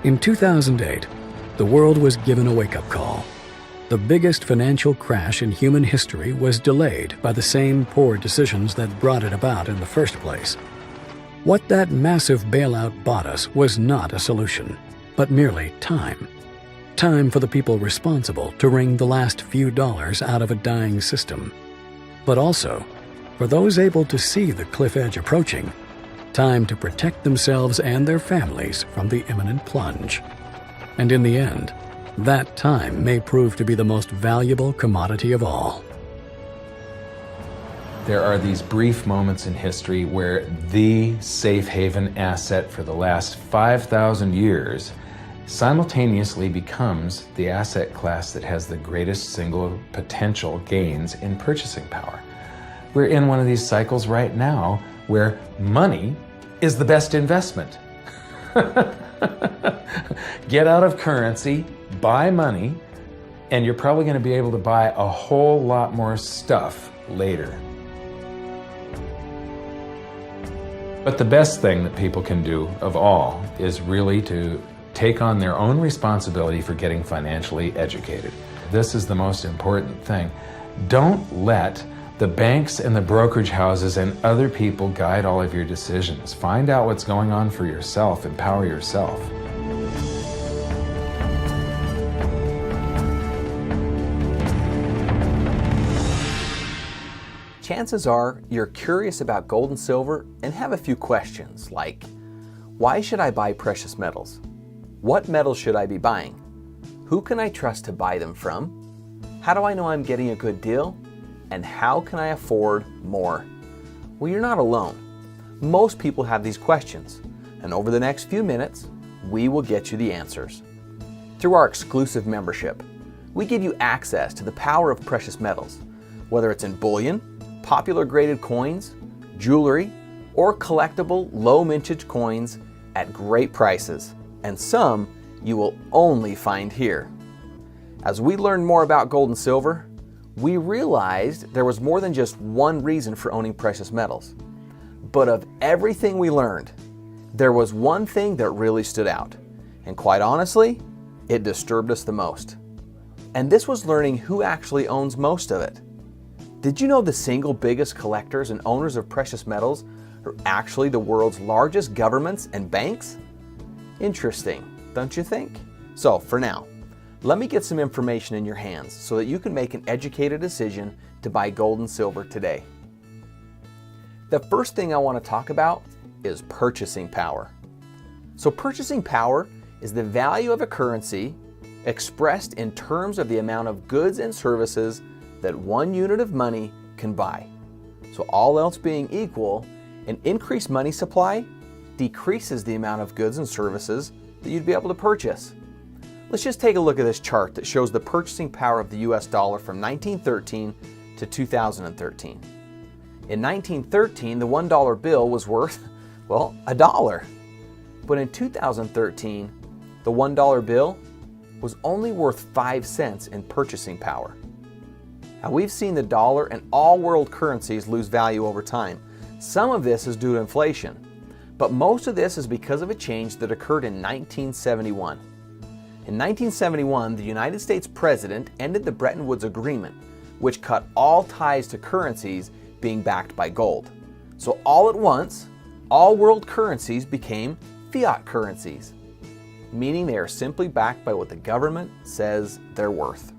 In 2008, the world was given a wake-up call. The biggest financial crash in human history was delayed by the same poor decisions that brought it about in the first place. What that massive bailout bought us was not a solution, but merely time. Time for the people responsible to wring the last few dollars out of a dying system. But also, for those able to see the cliff edge approaching, time to protect themselves and their families from the imminent plunge. And in the end, that time may prove to be the most valuable commodity of all. There are these brief moments in history where the safe haven asset for the last 5,000 years simultaneously becomes the asset class that has the greatest single potential gains in purchasing power. We're in one of these cycles right now where money is the best investment. Get out of currency, buy money, and you're probably going to be able to buy a whole lot more stuff later. But the best thing that people can do of all is really to take on their own responsibility for getting financially educated. This is the most important thing. Don't let the banks and the brokerage houses and other people guide all of your decisions. Find out what's going on for yourself. Empower yourself. Chances are you're curious about gold and silver and have a few questions like, why should I buy precious metals? What metals should I be buying? Who can I trust to buy them from? How do I know I'm getting a good deal? And how can I afford more? Well, you're not alone. Most people have these questions, and over the next few minutes, we will get you the answers. Through our exclusive membership, we give you access to the power of precious metals, whether it's in bullion, popular graded coins, jewelry, or collectible low mintage coins at great prices, and some you will only find here. As we learned more about gold and silver, we realized there was more than just one reason for owning precious metals. But of everything we learned, there was one thing that really stood out, and quite honestly, it disturbed us the most. And this was learning who actually owns most of it. Did you know the single biggest collectors and owners of precious metals are actually the world's largest governments and banks? Interesting, don't you think? So for now, let me get some information in your hands so that you can make an educated decision to buy gold and silver today. The first thing I want to talk about is purchasing power. So purchasing power is the value of a currency expressed in terms of the amount of goods and services that one unit of money can buy. So all else being equal, an increased money supply decreases the amount of goods and services that you'd be able to purchase. Let's just take a look at this chart that shows the purchasing power of the US dollar from 1913 to 2013. In 1913, the $1 bill was worth, well, $1. But in 2013, the $1 bill was only worth 5 cents in purchasing power. Now, we've seen the dollar and all world currencies lose value over time. Some of this is due to inflation, but most of this is because of a change that occurred in 1971. In 1971, the United States President ended the Bretton Woods Agreement, which cut all ties to currencies being backed by gold. So all at once, all world currencies became fiat currencies, meaning they are simply backed by what the government says they're worth.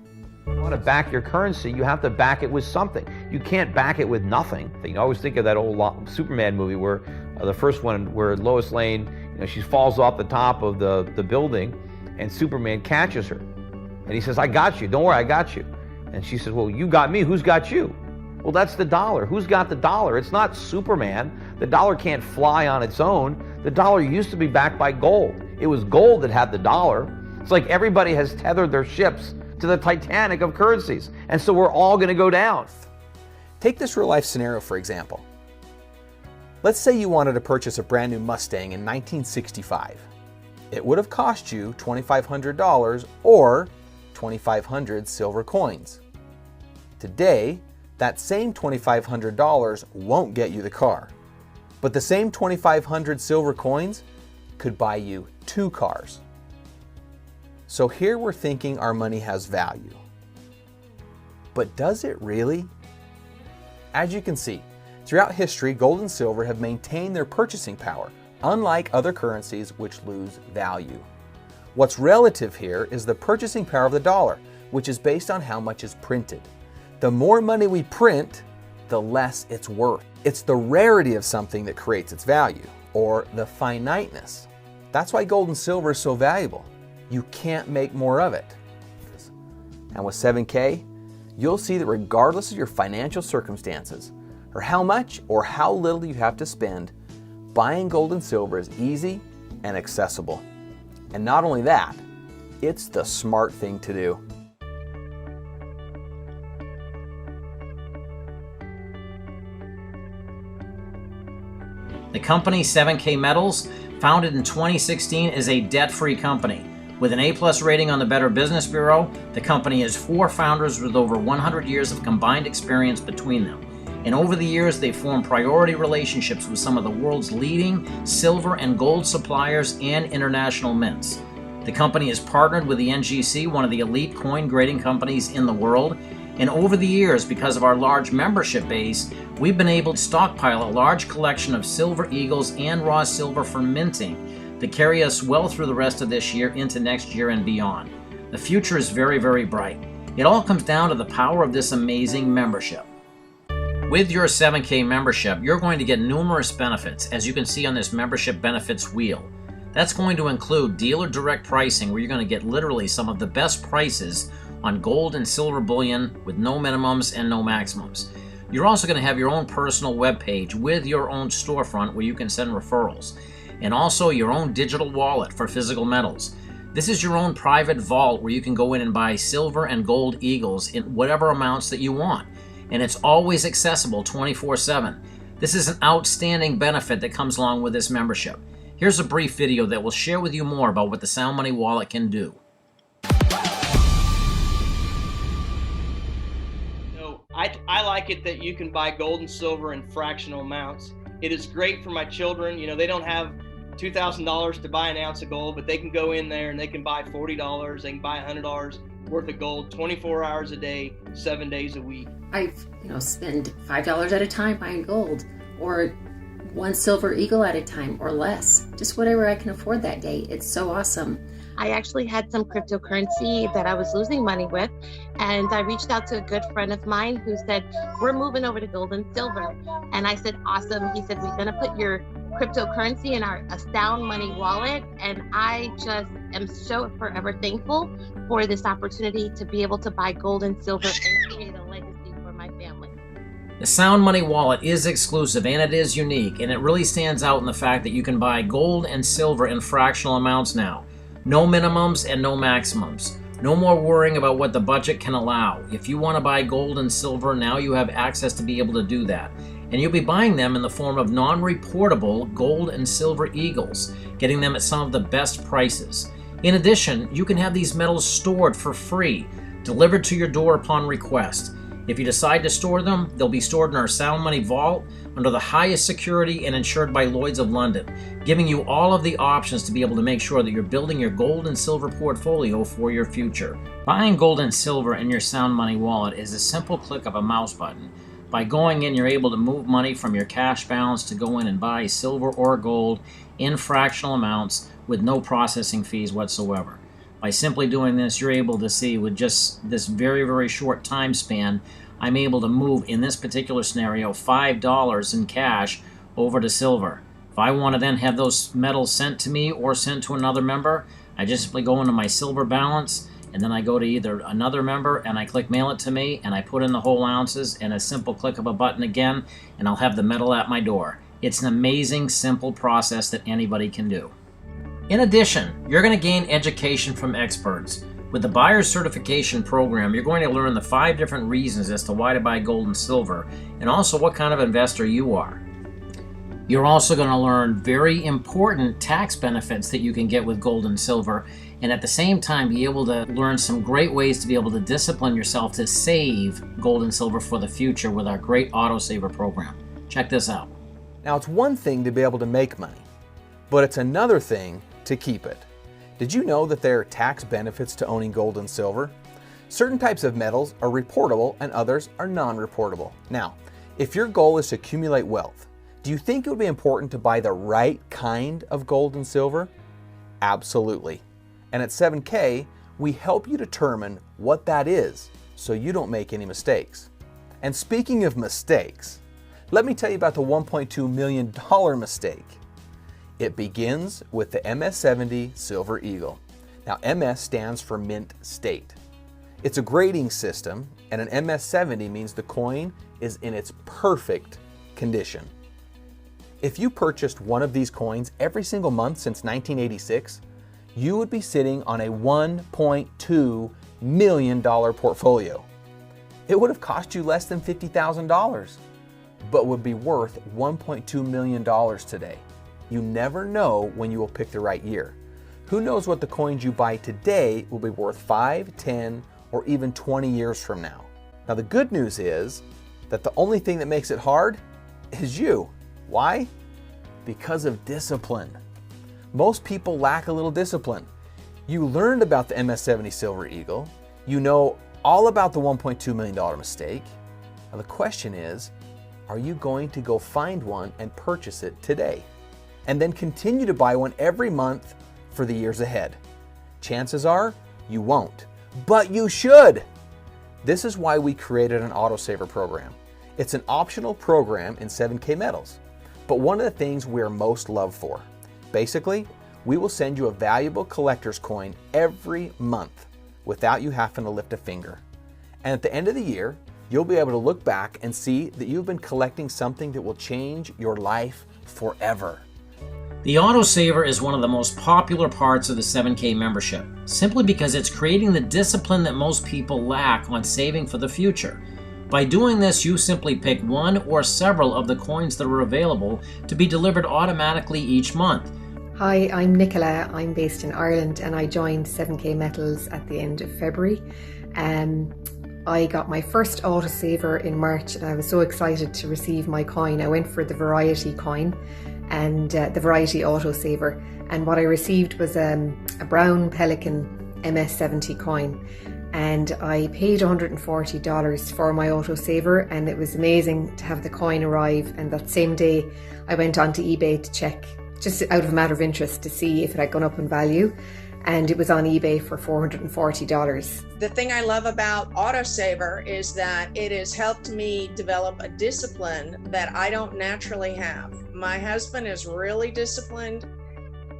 If you want to back your currency, you have to back it with something. You can't back it with nothing. You always think of that old Superman movie where the first one where Lois Lane, she falls off the top of the building and Superman catches her. And he says, I got you, don't worry, I got you. And she says, well, you got me, who's got you? Well, that's the dollar. Who's got the dollar? It's not Superman. The dollar can't fly on its own. The dollar used to be backed by gold. It was gold that had the dollar. It's like everybody has tethered their ships to the Titanic of currencies. And so we're all going to go down. Take this real life scenario for example. Let's say you wanted to purchase a brand new Mustang in 1965. It would have cost you $2,500 or 2,500 silver coins. Today, that same $2,500 won't get you the car, but the same 2,500 silver coins could buy you 2 cars. So here we're thinking our money has value. But does it really? As you can see, throughout history, gold and silver have maintained their purchasing power, unlike other currencies which lose value. What's relative here is the purchasing power of the dollar, which is based on how much is printed. The more money we print, the less it's worth. It's the rarity of something that creates its value, or the finiteness. That's why gold and silver is so valuable. You can't make more of it. And with 7K, you'll see that regardless of your financial circumstances, or how much or how little you have to spend, buying gold and silver is easy and accessible. And not only that, it's the smart thing to do. The company 7K Metals, founded in 2016, is a debt-free company. With an A+ rating on the Better Business Bureau, the company has 4 founders with over 100 years of combined experience between them. And over the years, they've formed priority relationships with some of the world's leading silver and gold suppliers and international mints. The company has partnered with the NGC, one of the elite coin grading companies in the world. And over the years, because of our large membership base, we've been able to stockpile a large collection of silver eagles and raw silver for minting that carry us well through the rest of this year into next year and beyond. The future is very, very bright. It all comes down to the power of this amazing membership. With your 7K membership, you're going to get numerous benefits, as you can see on this membership benefits wheel. That's going to include dealer direct pricing, where you're going to get literally some of the best prices on gold and silver bullion with no minimums and no maximums. You're also going to have your own personal web page with your own storefront where you can send referrals, and also your own digital wallet for physical metals. This is your own private vault where you can go in and buy silver and gold eagles in whatever amounts that you want, and it's always accessible 24/7. This is an outstanding benefit that comes along with this membership. Here's a brief video that will share with you more about what the Sound Money Wallet can do. I like it that you can buy gold and silver in fractional amounts. It is great for my children. You know, they don't have $2,000 to buy an ounce of gold, but they can go in there and they can buy $40, they can buy $100 worth of gold 24 hours a day, 7 days a week. I spend $5 at a time buying gold, or 1 silver eagle at a time, or less. Just whatever I can afford that day. It's so awesome. I actually had some cryptocurrency that I was losing money with, and I reached out to a good friend of mine who said, we're moving over to gold and silver. And I said, awesome. He said, we're going to put your cryptocurrency in our Sound Money wallet. And I just am so forever thankful for this opportunity to be able to buy gold and silver and create a legacy for my family. The Sound Money Wallet is exclusive and it is unique, and it really stands out in the fact that you can buy gold and silver in fractional amounts now. No minimums and no maximums. No more worrying about what the budget can allow. If you want to buy gold and silver, now you have access to be able to do that. And you'll be buying them in the form of non-reportable gold and silver eagles, getting them at some of the best prices. In addition, you can have these metals stored for free, delivered to your door upon request. If you decide to store them, they'll be stored in our Sound Money Vault under the highest security and insured by Lloyd's of London, giving you all of the options to be able to make sure that you're building your gold and silver portfolio for your future. Buying gold and silver in your Sound Money Wallet is a simple click of a mouse button. By going in, you're able to move money from your cash balance to go in and buy silver or gold in fractional amounts with no processing fees whatsoever. By simply doing this, you're able to see with just this very, very short time span, I'm able to move, in this particular scenario, $5 in cash over to silver. If I want to then have those metals sent to me or sent to another member, I just simply go into my silver balance, and then I go to either another member and I click mail it to me, and I put in the whole ounces and a simple click of a button again, and I'll have the metal at my door. It's an amazing, simple process that anybody can do. In addition, you're going to gain education from experts. With the Buyer's Certification Program, you're going to learn the 5 different reasons as to why to buy gold and silver, and also what kind of investor you are. You're also going to learn very important tax benefits that you can get with gold and silver, and at the same time be able to learn some great ways to be able to discipline yourself to save gold and silver for the future with our great Auto Saver program. Check this out. Now, it's one thing to be able to make money, but it's another thing to keep it. Did you know that there are tax benefits to owning gold and silver? Certain types of metals are reportable and others are non-reportable. Now, if your goal is to accumulate wealth, do you think it would be important to buy the right kind of gold and silver? Absolutely. And at 7K, we help you determine what that is so you don't make any mistakes. And speaking of mistakes, let me tell you about the $1.2 million mistake. It begins with the MS-70 Silver Eagle. Now, MS stands for Mint State. It's a grading system, and an MS-70 means the coin is in its perfect condition. If you purchased one of these coins every single month since 1986, you would be sitting on a $1.2 million portfolio. It would have cost you less than $50,000, but would be worth $1.2 million today. You never know when you will pick the right year. Who knows what the coins you buy today will be worth 5, 10, or even 20 years from now. Now the good news is that the only thing that makes it hard is you. Why? Because of discipline. Most people lack a little discipline. You learned about the MS-70 Silver Eagle. You know all about the $1.2 million mistake. Now the question is, are you going to go find one and purchase it today? And then continue to buy one every month for the years ahead? Chances are you won't, but you should. This is why we created an autosaver program. It's an optional program in 7K Metals, but one of the things we are most loved for. Basically, we will send you a valuable collector's coin every month without you having to lift a finger. And at the end of the year, you'll be able to look back and see that you've been collecting something that will change your life forever. The autosaver is one of the most popular parts of the 7K membership, simply because it's creating the discipline that most people lack on saving for the future. By doing this, you simply pick one or several of the coins that are available to be delivered automatically each month. Hi, I'm Nicola. I'm based in Ireland and I joined 7K Metals at the end of February. I got my first autosaver in March and I was so excited to receive my coin. I went for the variety coin and the variety autosaver, and what I received was a brown Pelican MS-70 coin, and I paid $140 for my autosaver, and it was amazing to have the coin arrive. And that same day I went onto eBay to check, just out of a matter of interest, to see if it had gone up in value, and it was on eBay for $440. The thing I love about autosaver is that it has helped me develop a discipline that I don't naturally have. My husband is really disciplined.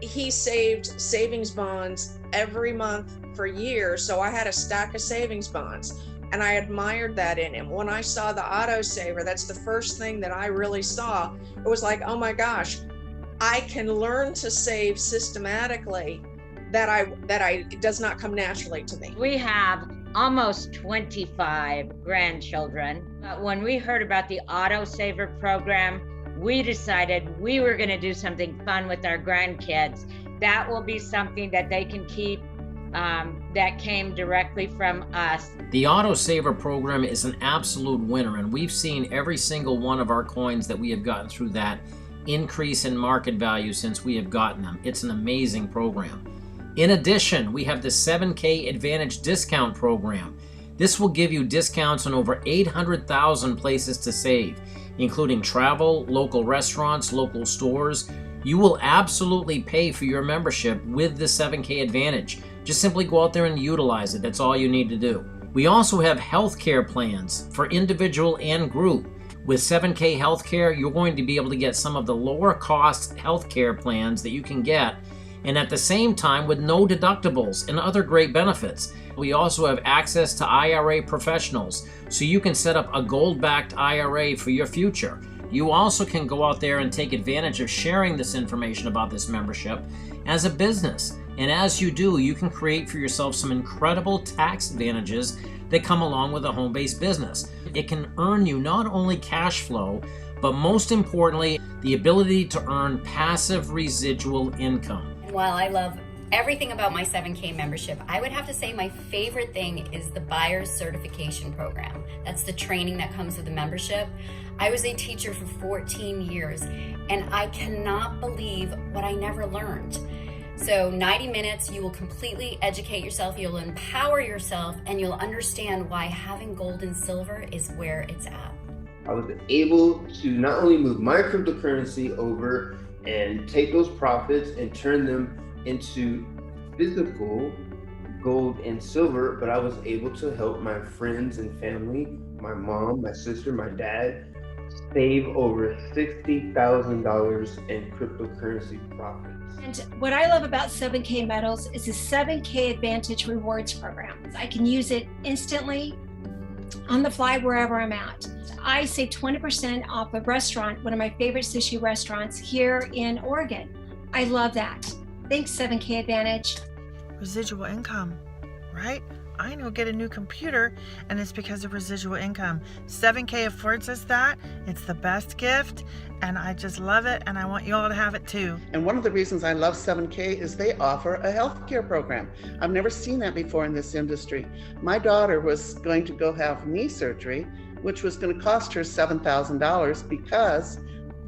He saved savings bonds every month for years, so I had a stack of savings bonds, and I admired that in him. When I saw the autosaver, that's the first thing that I really saw. It was like, oh my gosh, I can learn to save systematically. It does not come naturally to me. We have almost 25 grandchildren. When we heard about the autosaver program, we decided we were going to do something fun with our grandkids. That will be something that they can keep, that came directly from us. The autosaver program is an absolute winner, and we've seen every single one of our coins that we have gotten through that increase in market value since we have gotten them. It's an amazing program. In addition, we have the 7K Advantage discount program. This will give you discounts on over 800,000 places to save, including travel, local restaurants, local stores. You will absolutely pay for your membership with the 7K Advantage. Just simply go out there and utilize it. That's all you need to do. We also have healthcare plans for individual and group. With 7K Healthcare, you're going to be able to get some of the lower cost healthcare plans that you can get, and at the same time with no deductibles and other great benefits. We also have access to IRA professionals, so you can set up a gold-backed IRA for your future. You also can go out there and take advantage of sharing this information about this membership as a business. And as you do, you can create for yourself some incredible tax advantages that come along with a home-based business. It can earn you not only cash flow, but most importantly, the ability to earn passive residual income. While I love everything about my 7K membership, I would have to say my favorite thing is the buyer's certification program. That's the training that comes with the membership. I was a teacher for 14 years, and I cannot believe what I never learned. So 90 minutes, you will completely educate yourself, you'll empower yourself, and you'll understand why having gold and silver is where it's at. I was able to not only move my cryptocurrency over and take those profits and turn them into physical gold and silver, but I was able to help my friends and family, my mom, my sister, my dad, save over $60,000 in cryptocurrency profits. And what I love about 7K Metals is the 7K Advantage Rewards Program. I can use it instantly on the fly wherever I'm at. I save 20% off a restaurant, one of my favorite sushi restaurants here in Oregon. I love that. Thanks, 7K Advantage. Residual income, right? I know, get a new computer, and it's because of residual income. 7K affords us that. It's the best gift, and I just love it, and I want you all to have it too. And one of the reasons I love 7K is they offer a healthcare program. I've never seen that before in this industry. My daughter was going to go have knee surgery, which was going to cost her $7,000 because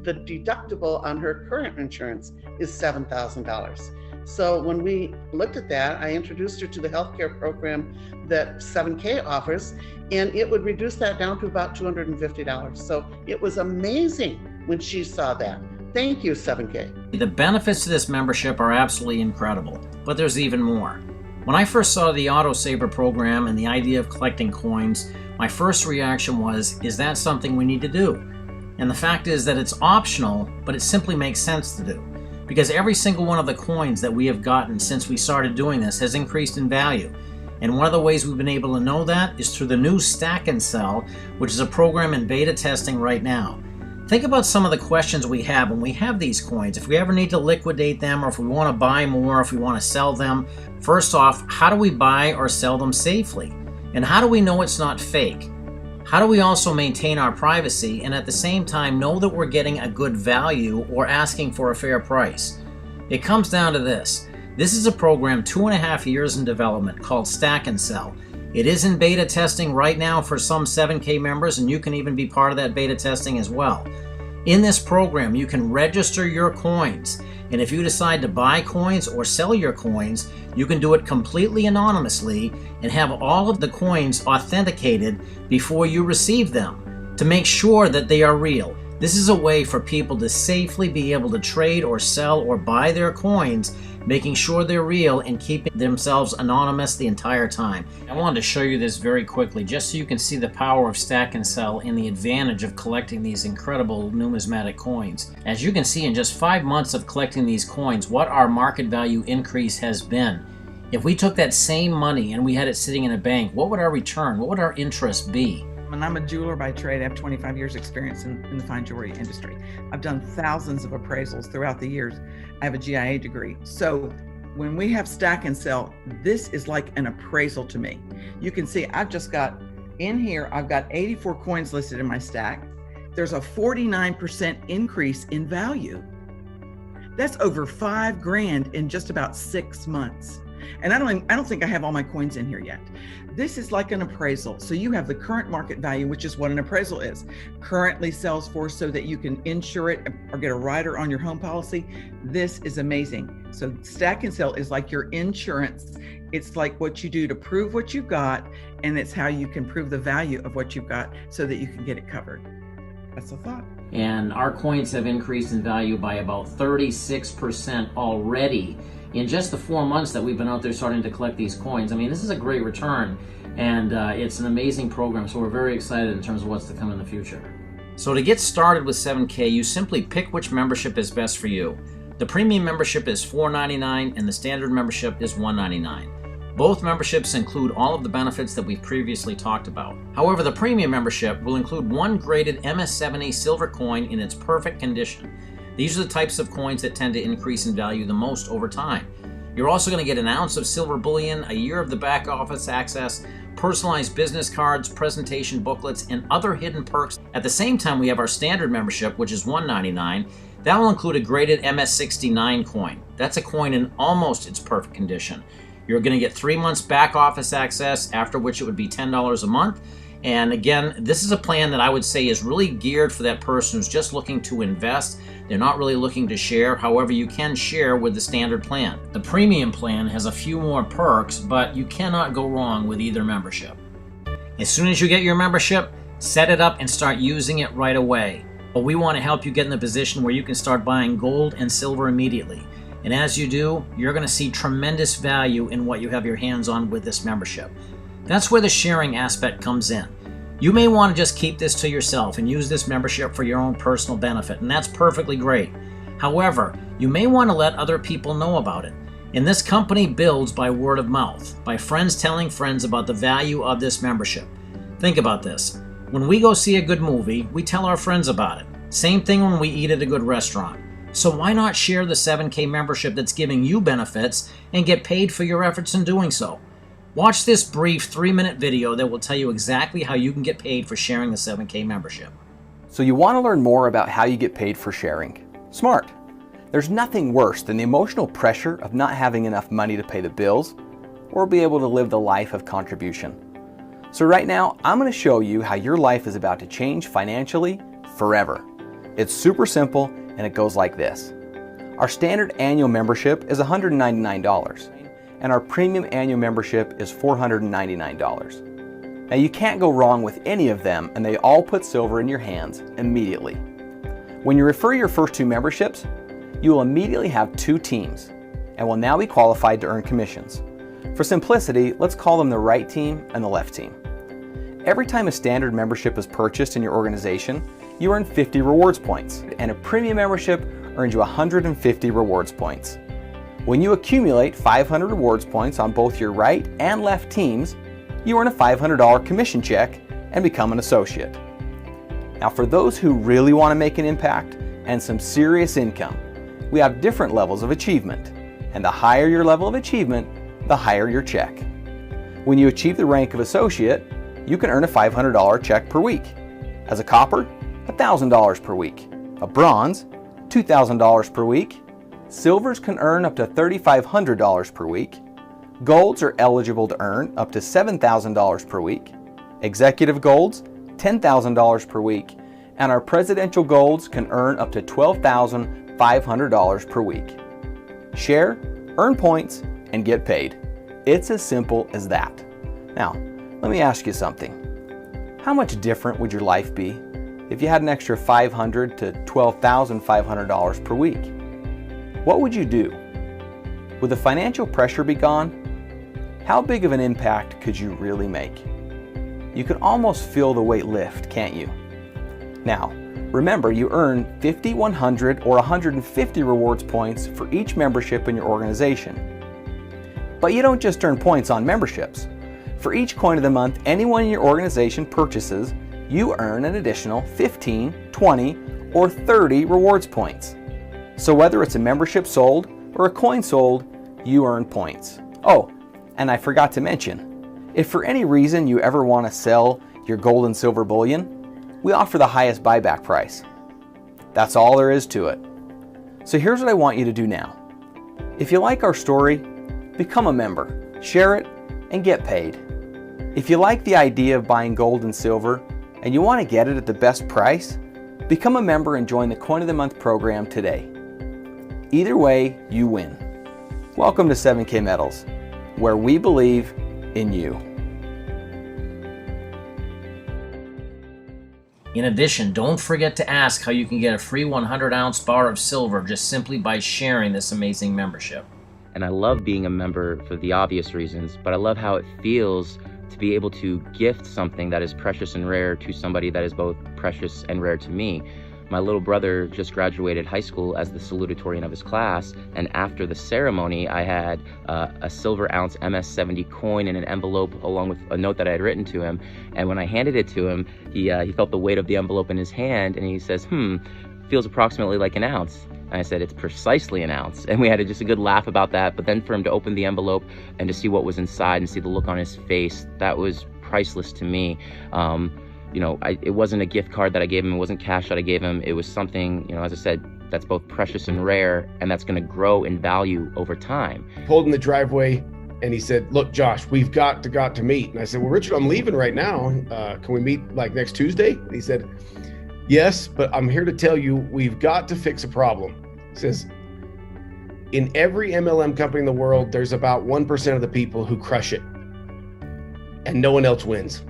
the deductible on her current insurance is $7,000. So when we looked at that, I introduced her to the healthcare program that 7K offers, and it would reduce that down to about $250. So it was amazing when she saw that. Thank you, 7K. The benefits to this membership are absolutely incredible, but there's even more. When I first saw the Autosaver program and the idea of collecting coins, my first reaction was, is that something we need to do? And the fact is that it's optional, but it simply makes sense to do. Because every single one of the coins that we have gotten since we started doing this has increased in value. And one of the ways we've been able to know that is through the new Stack and Sell, which is a program in beta testing right now. Think about some of the questions we have when we have these coins. If we ever need to liquidate them, or if we want to buy more, if we want to sell them. First off, how do we buy or sell them safely? And how do we know it's not fake? How do we also maintain our privacy and at the same time know that we're getting a good value or asking for a fair price? It comes down to this. This is a program 2.5 years in development called Stack and Sell. It is in beta testing right now for some 7K members, and you can even be part of that beta testing as well. In this program, you can register your coins, and if you decide to buy coins or sell your coins, you can do it completely anonymously and have all of the coins authenticated before you receive them to make sure that they are real. This is a way for people to safely be able to trade or sell or buy their coins, making sure they're real and keeping themselves anonymous the entire time. I wanted to show you this very quickly just so you can see the power of Stack and Sell and the advantage of collecting these incredible numismatic coins. As you can see, in just 5 months of collecting these coins, what our market value increase has been. If we took that same money and we had it sitting in a bank, what would our return, what would our interest be? And I'm a jeweler by trade. I have 25 years experience in the fine jewelry industry. I've done thousands of appraisals throughout the years. I have a GIA degree. So when we have Stack and Sell, this is like an appraisal to me. You can see I've just got, in here, I've got 84 coins listed in my stack. There's a 49% increase in value. That's over $5 grand in just about 6 months. And I don't think I have all my coins in here yet. This is like an appraisal. So you have the current market value, which is what an appraisal is. Currently sells for so that you can insure it or get a rider on your home policy. This is amazing. So Stack and Sell is like your insurance. It's like what you do to prove what you've got, and it's how you can prove the value of what you've got so that you can get it covered. That's the thought. And our coins have increased in value by about 36% already in just the 4 months that we've been out there starting to collect these coins. I mean, this is a great return, and it's an amazing program, so we're very excited in terms of what's to come in the future. So to get started with 7K, you simply pick which membership is best for you. The premium membership is $4.99 and the standard membership is $1.99. Both memberships include all of the benefits that we've previously talked about. However, the premium membership will include one graded MS-70 silver coin in its perfect condition. These are the types of coins that tend to increase in value the most over time. You're also going to get an ounce of silver bullion, a year of the back office access, personalized business cards, presentation booklets, and other hidden perks. At the same time, we have our standard membership, which is $1.99. That will include a graded MS-69 coin. That's a coin in almost its perfect condition. You're going to get 3 months back office access, after which it would be $10 a month. And again, this is a plan that I would say is really geared for that person who's just looking to invest. They're not really looking to share. However, you can share with the standard plan. The premium plan has a few more perks, but you cannot go wrong with either membership. As soon as you get your membership, set it up and start using it right away. But we want to help you get in the position where you can start buying gold and silver immediately. And as you do, you're going to see tremendous value in what you have your hands on with this membership. That's where the sharing aspect comes in. You may want to just keep this to yourself and use this membership for your own personal benefit, and that's perfectly great. However, you may want to let other people know about it. And this company builds by word of mouth, by friends telling friends about the value of this membership. Think about this. When we go see a good movie, we tell our friends about it. Same thing when we eat at a good restaurant. So why not share the 7K membership that's giving you benefits and get paid for your efforts in doing so? Watch this brief 3-minute video that will tell you exactly how you can get paid for sharing the 7K membership. So you want to learn more about how you get paid for sharing? Smart. There's nothing worse than the emotional pressure of not having enough money to pay the bills or be able to live the life of contribution. So right now, I'm going to show you how your life is about to change financially forever. It's super simple and it goes like this. Our standard annual membership is $199. And our premium annual membership is $499. Now you can't go wrong with any of them, and they all put silver in your hands immediately. When you refer your first 2 memberships, you will immediately have 2 teams and will now be qualified to earn commissions. For simplicity, let's call them the right team and the left team. Every time a standard membership is purchased in your organization, you earn 50 rewards points, and a premium membership earns you 150 rewards points. When you accumulate 500 rewards points on both your right and left teams, you earn a $500 commission check and become an associate. Now for those who really want to make an impact and some serious income, we have different levels of achievement, and the higher your level of achievement, the higher your check. When you achieve the rank of associate, you can earn a $500 check per week. As a copper, $1,000 per week. A bronze, $2,000 per week. Silvers can earn up to $3,500 per week. Golds are eligible to earn up to $7,000 per week. Executive golds, $10,000 per week. And our presidential golds can earn up to $12,500 per week. Share, earn points, and get paid. It's as simple as that. Now, let me ask you something. How much different would your life be if you had an extra $500 to $12,500 per week? What would you do? Would the financial pressure be gone? How big of an impact could you really make? You can almost feel the weight lift, can't you? Now, remember you earn 50, 100, or 150 rewards points for each membership in your organization. But you don't just earn points on memberships. For each coin of the month anyone in your organization purchases, you earn an additional 15, 20, or 30 rewards points. So whether it's a membership sold or a coin sold, you earn points. Oh, and I forgot to mention, if for any reason you ever want to sell your gold and silver bullion, we offer the highest buyback price. That's all there is to it. So here's what I want you to do now. If you like our story, become a member, share it, and get paid. If you like the idea of buying gold and silver and you want to get it at the best price, become a member and join the Coin of the Month program today. Either way, you win. Welcome to 7K Metals, where we believe in you. In addition, don't forget to ask how you can get a free 100-ounce bar of silver just simply by sharing this amazing membership. And I love being a member for the obvious reasons, but I love how it feels to be able to gift something that is precious and rare to somebody that is both precious and rare to me. My little brother just graduated high school as the salutatorian of his class, and after the ceremony, I had a silver ounce MS-70 coin in an envelope along with a note that I had written to him. And when I handed it to him, he felt the weight of the envelope in his hand, and he says, feels approximately like an ounce. And I said, it's precisely an ounce. And we had just a good laugh about that. But then for him to open the envelope and to see what was inside and see the look on his face, that was priceless to me. It wasn't a gift card that I gave him. It wasn't cash that I gave him. It was something, as I said, that's both precious and rare, and that's going to grow in value over time. Pulled in the driveway And he said, look, Josh, we've got to meet. And I said, well, Richard, I'm leaving right now. Can we meet like next Tuesday? And he said, yes, but I'm here to tell you, we've got to fix a problem. He says, in every MLM company in the world, there's about 1% of the people who crush it and no one else wins.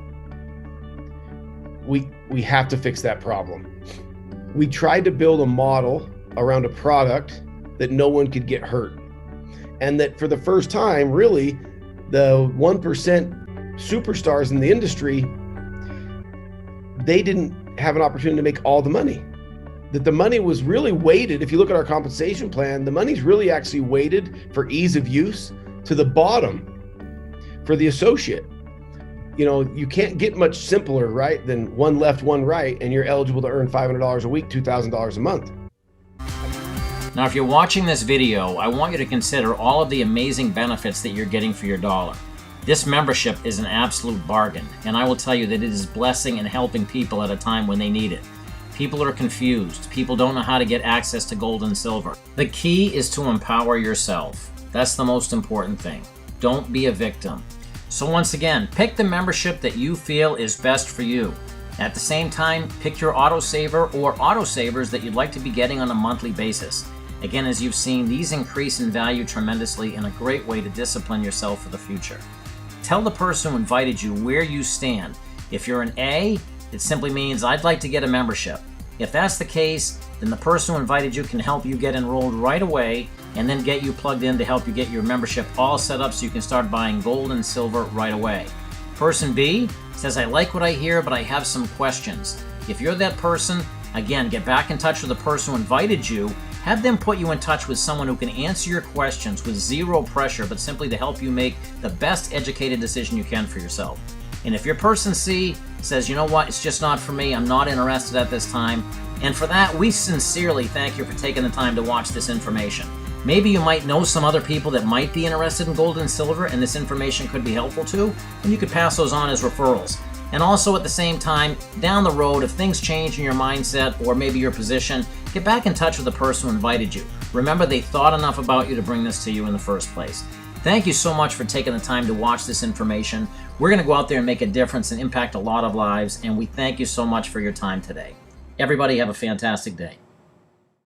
We have to fix that problem. We tried to build a model around a product that no one could get hurt. And that for the first time, really, the 1% superstars in the industry, they didn't have an opportunity to make all the money. That the money was really weighted. If you look at our compensation plan, the money's really actually weighted for ease of use to the bottom for the associate. You know, you can't get much simpler, right, than one left, one right, and you're eligible to earn $500 a week, $2,000 a month. Now, if you're watching this video, I want you to consider all of the amazing benefits that you're getting for your dollar. This membership is an absolute bargain, and I will tell you that it is blessing and helping people at a time when they need it. People are confused. People don't know how to get access to gold and silver. The key is to empower yourself. That's the most important thing. Don't be a victim. So once again, pick the membership that you feel is best for you. At the same time, pick your autosaver or autosavers that you'd like to be getting on a monthly basis. Again, as you've seen, these increase in value tremendously and a great way to discipline yourself for the future. Tell the person who invited you where you stand. If you're an A, it simply means I'd like to get a membership. If that's the case, then the person who invited you can help you get enrolled right away and then get you plugged in to help you get your membership all set up so you can start buying gold and silver right away. Person B says, I like what I hear, but I have some questions. If you're that person, again, get back in touch with the person who invited you. Have them put you in touch with someone who can answer your questions with zero pressure, but simply to help you make the best educated decision you can for yourself. And if your person C says, you know what, it's just not for me, I'm not interested at this time, and for that, we sincerely thank you for taking the time to watch this information. Maybe you might know some other people that might be interested in gold and silver and this information could be helpful to, and you could pass those on as referrals. And also at the same time, down the road, if things change in your mindset or maybe your position, get back in touch with the person who invited you. Remember, they thought enough about you to bring this to you in the first place. Thank you so much for taking the time to watch this information. We're going to go out there and make a difference and impact a lot of lives, and we thank you so much for your time today. Everybody have a fantastic day.